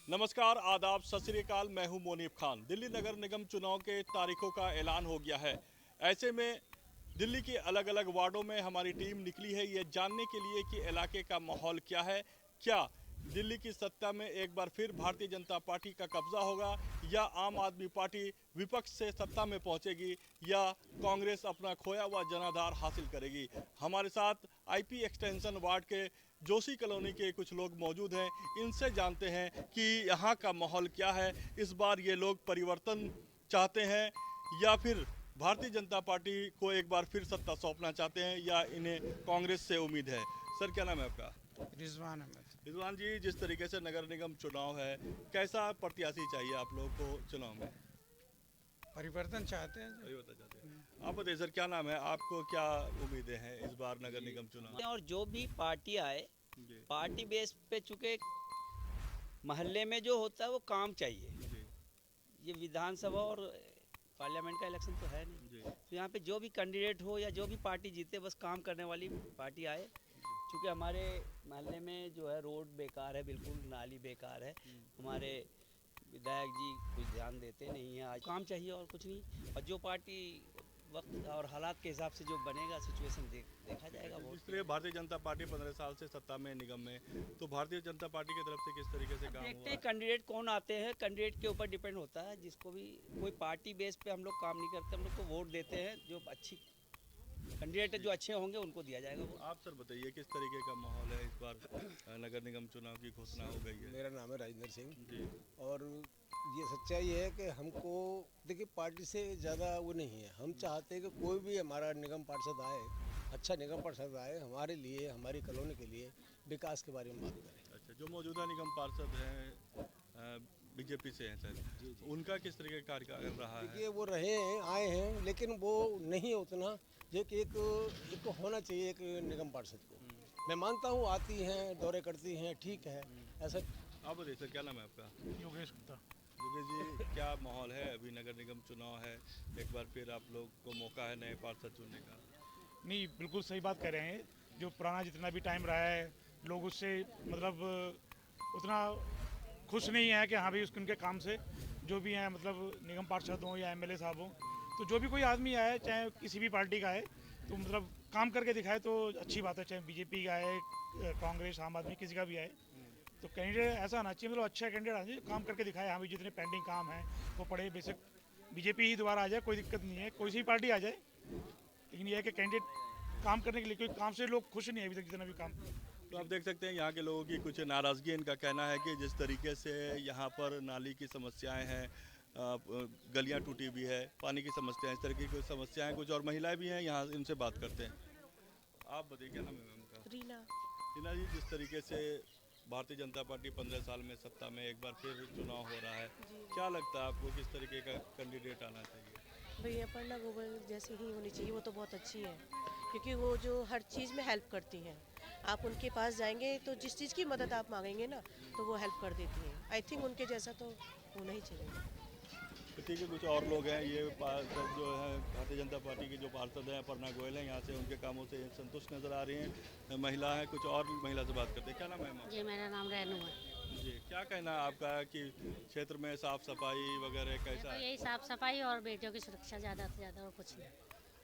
नमस्कार, आदाब, सत श्री अकाल। मैं हूं मोनीब खान। दिल्ली नगर निगम चुनाव के तारीखों का ऐलान हो गया है। ऐसे में दिल्ली के अलग अलग वार्डों में हमारी टीम निकली है ये जानने के लिए कि इलाके का माहौल क्या है। क्या दिल्ली की सत्ता में एक बार फिर भारतीय जनता पार्टी का कब्जा होगा या आम आदमी पार्टी विपक्ष से सत्ता में पहुंचेगी या कांग्रेस अपना खोया हुआ जनाधार हासिल करेगी। हमारे साथ आईपी एक्सटेंशन वार्ड के जोशी कॉलोनी के कुछ लोग मौजूद हैं। इनसे जानते हैं कि यहाँ का माहौल क्या है। इस बार ये लोग परिवर्तन चाहते हैं या फिर भारतीय जनता पार्टी को एक बार फिर सत्ता सौंपना चाहते हैं या इन्हें कांग्रेस से उम्मीद है। सर, क्या नाम है आपका? रिजवान अहमद। रिजवान जी, जिस तरीके से नगर निगम चुनाव है, कैसा प्रत्याशी चाहिए आप लोगों को चुनाव में? परिवर्तन चाहते हैं वही बता चाहते हैं। आप बताइए सर, क्या नाम है, आपको क्या उम्मीदें हैं इस बार नगर निगम चुनाव? और जो भी पार्टी आए, जी पार्टी बेस पे, चूंकि महल्ले में जो होता है वो काम चाहिए। जी ये विधानसभा और पार्लियामेंट का इलेक्शन तो है नहीं। जी तो यहाँ पे जो भी कैंडिडेट हो या जो भी पार्टी जीते, बस काम करने वाली पार्टी आए। क्योंकि हमारे महल्ले में जो है रोड बेकार है, बिल्कुल नाली बेकार है। हमारे विधायक जी कुछ ध्यान देते नहीं हैं। आज काम चाहिए और कुछ नहीं। और जो पार्टी वक्त और हालात के हिसाब से जो बनेगा, सिचुएशन देखा जाएगा। जिस वोट तरह भारतीय जनता पार्टी 15 साल से सत्ता में निगम में, तो भारतीय जनता पार्टी की तरफ से किस तरीके से काम देखते हुआ? हैं कैंडिडेट कौन आते हैं। कैंडिडेट के ऊपर डिपेंड होता है। जिसको भी कोई पार्टी बेस पे हम लोग काम नहीं करते, हम लोग को वोट देते हैं। जो अच्छी कैंडिडेट जो अच्छे होंगे उनको दिया जाएगा वोट। आप सर बताइए, किस तरीके का माहौल है इस बार? नगर निगम चुनाव की घोषणा हो गई है। मेरा नाम है राजेंद्र सिंह। जी और ये सच्चाई है कि हमको, देखिए, पार्टी से ज़्यादा वो नहीं है। हम चाहते हैं कि कोई भी हमारा निगम पार्षद आए, अच्छा निगम पार्षद आए, हमारे लिए, हमारी कॉलोनी के लिए विकास के बारे में बात करें। अच्छा, जो मौजूदा निगम पार्षद हैं बीजेपी से हैं सर, उनका किस तरीके का कार्यकाल रहा है? देखिए, वो रहे हैं, आए हैं, लेकिन वो नहीं है उतना जो कि एक होना चाहिए एक निगम पार्षद को। मैं मानता हूँ आती हैं, दौरे करती हैं, ठीक है, ऐसा। आप बताइए सर, क्या नाम है आपका? योगेश गुप्ता। योगेश जी, क्या माहौल है? अभी नगर निगम चुनाव है, एक बार फिर आप लोग को मौका है नए पार्षद चुनने का। नहीं, बिल्कुल सही बात कह रहे हैं। जो पुराना जितना भी टाइम रहा है, लोग उससे मतलब उतना खुश नहीं है कि हाँ भाई उसके उनके काम से जो भी हैं, मतलब निगम पार्षद हों या एमएलए साहब हों, तो जो भी कोई आदमी आए, चाहे किसी भी पार्टी का है, तो मतलब काम करके दिखाए तो अच्छी बात है। चाहे बीजेपी का आए, कांग्रेस, आम आदमी, किसी का भी आए, तो कैंडिडेट ऐसा आना चाहिए, मतलब अच्छा कैंडिडेट आना चाहिए, काम करके दिखाए। हाँ भाई जितने पेंडिंग काम हैं वो पड़े, बेशक बीजेपी ही दोबारा आ जाए, कोई दिक्कत नहीं है, कोई सी पार्टी आ जाए, लेकिन यह है कि कैंडिडेट काम करने के लिए, क्योंकि काम से लोग खुश नहीं है अभी तक जितना भी काम। तो आप देख सकते हैं यहाँ के लोगों की कुछ नाराज़गी। इनका कहना है कि जिस तरीके से यहाँ पर नाली की समस्याएं हैं, गलियाँ टूटी हुई है, पानी की समस्याएं, इस तरह की कुछ समस्याएं, कुछ और महिलाएं भी हैं यहाँ, इनसे बात करते हैं। आप बताइए, क्या नाम है मैम का? रीना। रीना जी, जिस तरीके से भारतीय जनता पार्टी 15 साल में सत्ता में एक बार फिर चुनाव हो रहा है, क्या लगता है आपको किस तरीके का कैंडिडेट आना चाहिए? भैया अपर्णा गोबर जैसी ही होनी चाहिए। वो तो बहुत अच्छी है, क्योंकि वो जो हर चीज़ में हेल्प करती हैं। आप उनके पास जाएंगे तो जिस चीज़ की मदद आप मांगेंगे ना, तो वो हेल्प कर देती हैं। आई थिंक उनके जैसा तो होना ही चाहिए। तो ठीक है, कुछ और लोग हैं, ये पार्षद जो है भारतीय जनता पार्टी के जो पार्षद हैं अपर्णा गोयल हैं, यहाँ से उनके कामों से संतुष्ट नजर आ रही हैं। महिला है, कुछ और महिला से बात करते हैं। क्या नाम है मैम? जी, मेरा नाम रेनू है। जी, क्या कहना है आपका कि क्षेत्र में साफ सफाई वगैरह कैसा तो है? यही साफ सफाई और बेटियों की सुरक्षा ज़्यादा से ज़्यादा, और कुछ नहीं।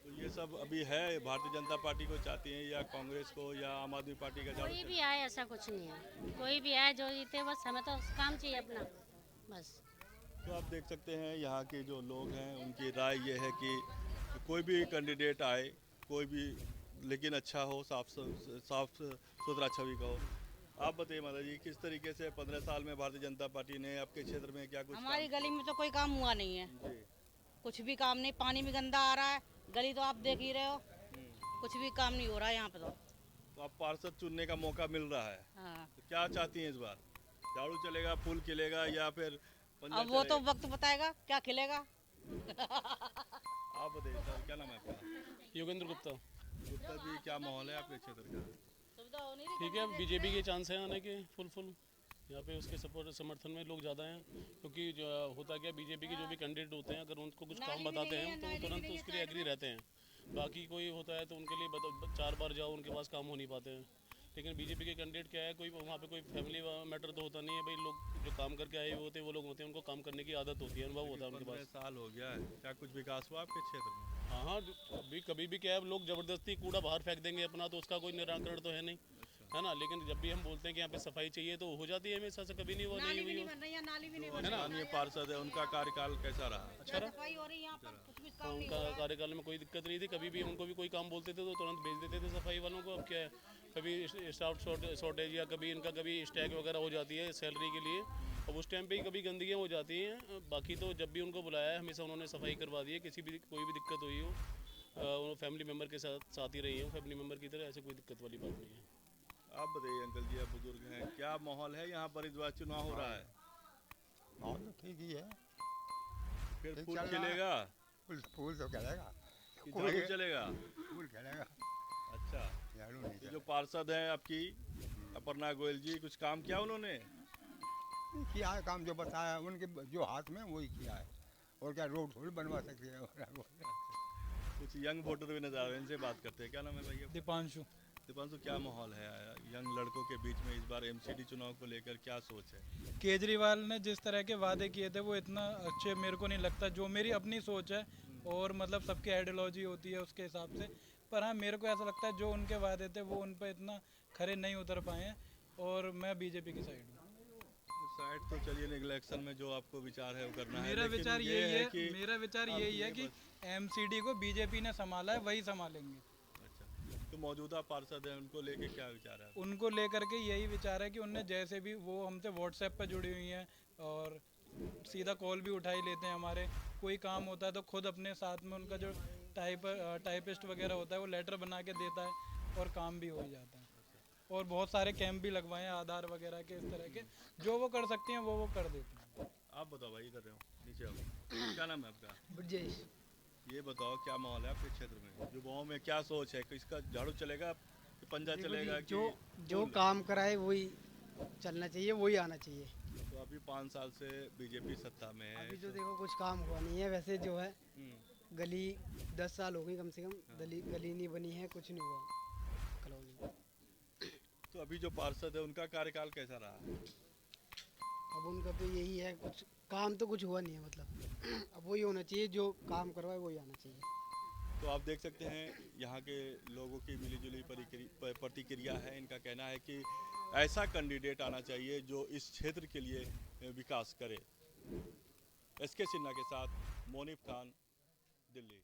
तो ये सब अभी है, भारतीय जनता पार्टी को चाहती हैं या कांग्रेस को या आम आदमी पार्टी का कोई ज़्यादा? भी आए ऐसा कुछ नहीं है। कोई भी आए जो जीते, बस हमें तो काम चाहिए अपना, बस। तो आप देख सकते हैं यहाँ के जो लोग हैं उनकी राय ये है कि कोई भी कैंडिडेट आए, कोई भी, लेकिन अच्छा हो, साफ सुथरा छवि का हो। आप बताइए माता जी, किस तरीके से 15 साल में भारतीय जनता पार्टी ने आपके क्षेत्र में क्या कुछ हमारी काम गली में तो कोई काम हुआ नहीं है। किया? जी कुछ भी काम नहीं, पानी भी गंदा आ रहा है, गली तो आप देख ही रहे हो। कुछ भी काम नहीं हो रहा है यहाँ पे तो आप पार्षद चुनने का मौका मिल रहा है, हाँ। तो क्या चाहती हैं इस बार? झाड़ू चलेगा, फूल खिलेगा या फिर पंजा अब वो तो चलेगा? वक्त बताएगा क्या खिलेगा। आप बताइए सर, क्या नाम है आपका? योगेंद्र गुप्ता। गुप्ता जी, क्या माहौल है आपके क्षेत्र का? ठीक है, बीजेपी के चांस हैं आने के फुल यहाँ पे। उसके सपोर्ट समर्थन में लोग ज़्यादा हैं, क्योंकि जो होता क्या, बीजेपी के जो भी कैंडिडेट होते हैं, अगर उनको कुछ काम बताते हैं तो वो तुरंत उसके लिए एग्री रहते हैं। बाकी कोई होता है तो उनके लिए 4 बार जाओ, उनके पास काम हो नहीं पाते हैं। लेकिन बीजेपी के कैंडिडेट क्या है, कोई वहाँ पे कोई फैमिली मैटर तो होता नहीं है भाई। लोग जो काम करके आए हुए होते हैं वो लोग होते हैं, उनको काम करने की आदत होती है, अनुभव होता है उनके 15 पास। साल हो गया है, क्या कुछ विकास हुआ आपके क्षेत्र में? हाँ हाँ, अभी कभी भी क्या है, लोग ज़बरदस्ती कूड़ा बाहर फेंक देंगे अपना, तो उसका कोई निराकरण तो है नहीं, है ना। लेकिन जब भी हम बोलते हैं कि यहाँ पे सफाई चाहिए तो हो जाती है हमेशा से, कभी नहीं वो नहीं हुई हो। नाली भी नहीं जो स्थानीय पार्षद है उनका कार्यकाल कैसा रहा? अच्छा रहा। सफाई हो रही है यहाँ पर, कुछ भी हाँ, उनका कार्यकाल में कोई दिक्कत नहीं थी, कभी भी उनको भी कोई काम बोलते थे तो तुरंत भेज देते थे सफाई वालों को। अब क्या है, कभी स्टाफ शॉर्टेज या कभी इनका कभी स्टैक वगैरह हो जाती है सैलरी के लिए, अब उस टाइम पे ही कभी गंदगियाँ हो जाती हैं। बाकी तो जब भी उनको बुलाया है हमेशा उन्होंने सफाई करवा दी है, किसी भी कोई भी दिक्कत हुई हो वो फैमिली मेम्बर के साथ ही रही हो, फैमिली मेम्बर की तरह, ऐसे कोई दिक्कत वाली बात नहीं है। आप बताइए अंकल जी, आप बुजुर्ग हैं, क्या माहौल है यहाँ पर? इस बार चुनाव हो रहा है, माहौल तो ठीक ही है। फिर ठीक फूल चल रहा है। खिलेगा फूल तो चलेगा, कि झाड़ू चलेगा? फूल चलेगा, अच्छा, झाड़ू नहीं तो जो चलेगा। पार्षद हैं आपकी अपर्णा गोयल जी, कुछ काम किया उन्होंने? किया है काम, जो बताया उनके जो हाथ में वही किया है, और क्या रोड थोड़ी बनवा सकते हैं। कुछ यंग वोटर भी नजर आ रहे हैं, इनसे बात करते हैं। क्या नाम है भैया? दीपांशु। दीपांशु, क्या माहौल है यंग लड़कों के बीच में इस बार एमसीडी चुनाव को लेकर, क्या सोच है? केजरीवाल ने जिस तरह के वादे किए थे वो इतना अच्छे मेरे को नहीं लगता, जो मेरी अपनी सोच है और मतलब सबकी आइडियोलॉजी होती है उसके हिसाब से। पर हाँ, मेरे को ऐसा लगता है जो उनके वादे थे वो उन पर इतना खरे नहीं उतर पाए हैं, और मैं बीजेपी की साइड हूँ। साइड तो चलिए, इलेक्शन में जो आपको विचार है वो करना है। मेरा लेकिन विचार ये यही है, कि मेरा विचार आप यही है ये कि एमसीडी को बीजेपी ने संभाला है, वही संभालेंगे। अच्छा, तो मौजूदा पार्षद हैं उनको लेके क्या विचार है? उनको लेकर के यही विचार है कि उनने जैसे भी, वो हमसे व्हाट्सएप पर जुड़ी हुई हैं और सीधा कॉल भी उठा ही लेते हैं हमारे। कोई काम होता है तो खुद अपने साथ में उनका जो टाइपिस्ट वगैरह होता है वो लेटर बना के देता है और काम भी हो ही जाता है। और बहुत सारे कैंप भी लगवाए हैं आधार वगैरह के, इस तरह के जो वो कर सकती हैं वो कर देती हैं। आप बताओ भाई, इधर रहो, नीचे आओ। क्या नाम है आपका? ब्रजेश। ये बताओ क्या माहौल है आपके क्षेत्र में, युवाओं में क्या सोच है कि इसका झाड़ू चलेगा कि पंजा चलेगा? जो कि जो फूल? काम कराए वही चलना चाहिए, वही आना चाहिए। तो अभी 5 साल से बीजेपी सत्ता में है। अभी जो देखो कुछ काम हुआ नहीं है, वैसे जो है हम्म, गली 10 साल हो गई कम से कम, गली नहीं बनी है, कुछ नहीं हुआ कॉलोनी। तो अभी जो पार्षद है उनका कार्यकाल कैसा रहा? अब उनका तो यही है, कुछ काम तो कुछ हुआ नहीं है, मतलब अब वही होना चाहिए, जो काम करवाए वही आना चाहिए। तो आप देख सकते हैं यहाँ के लोगों की मिलीजुली प्रतिक्रिया है। इनका कहना है कि ऐसा कैंडिडेट आना चाहिए जो इस क्षेत्र के लिए विकास करे। एसके सिन्हा के साथ मोनिफ खान, दिल्ली।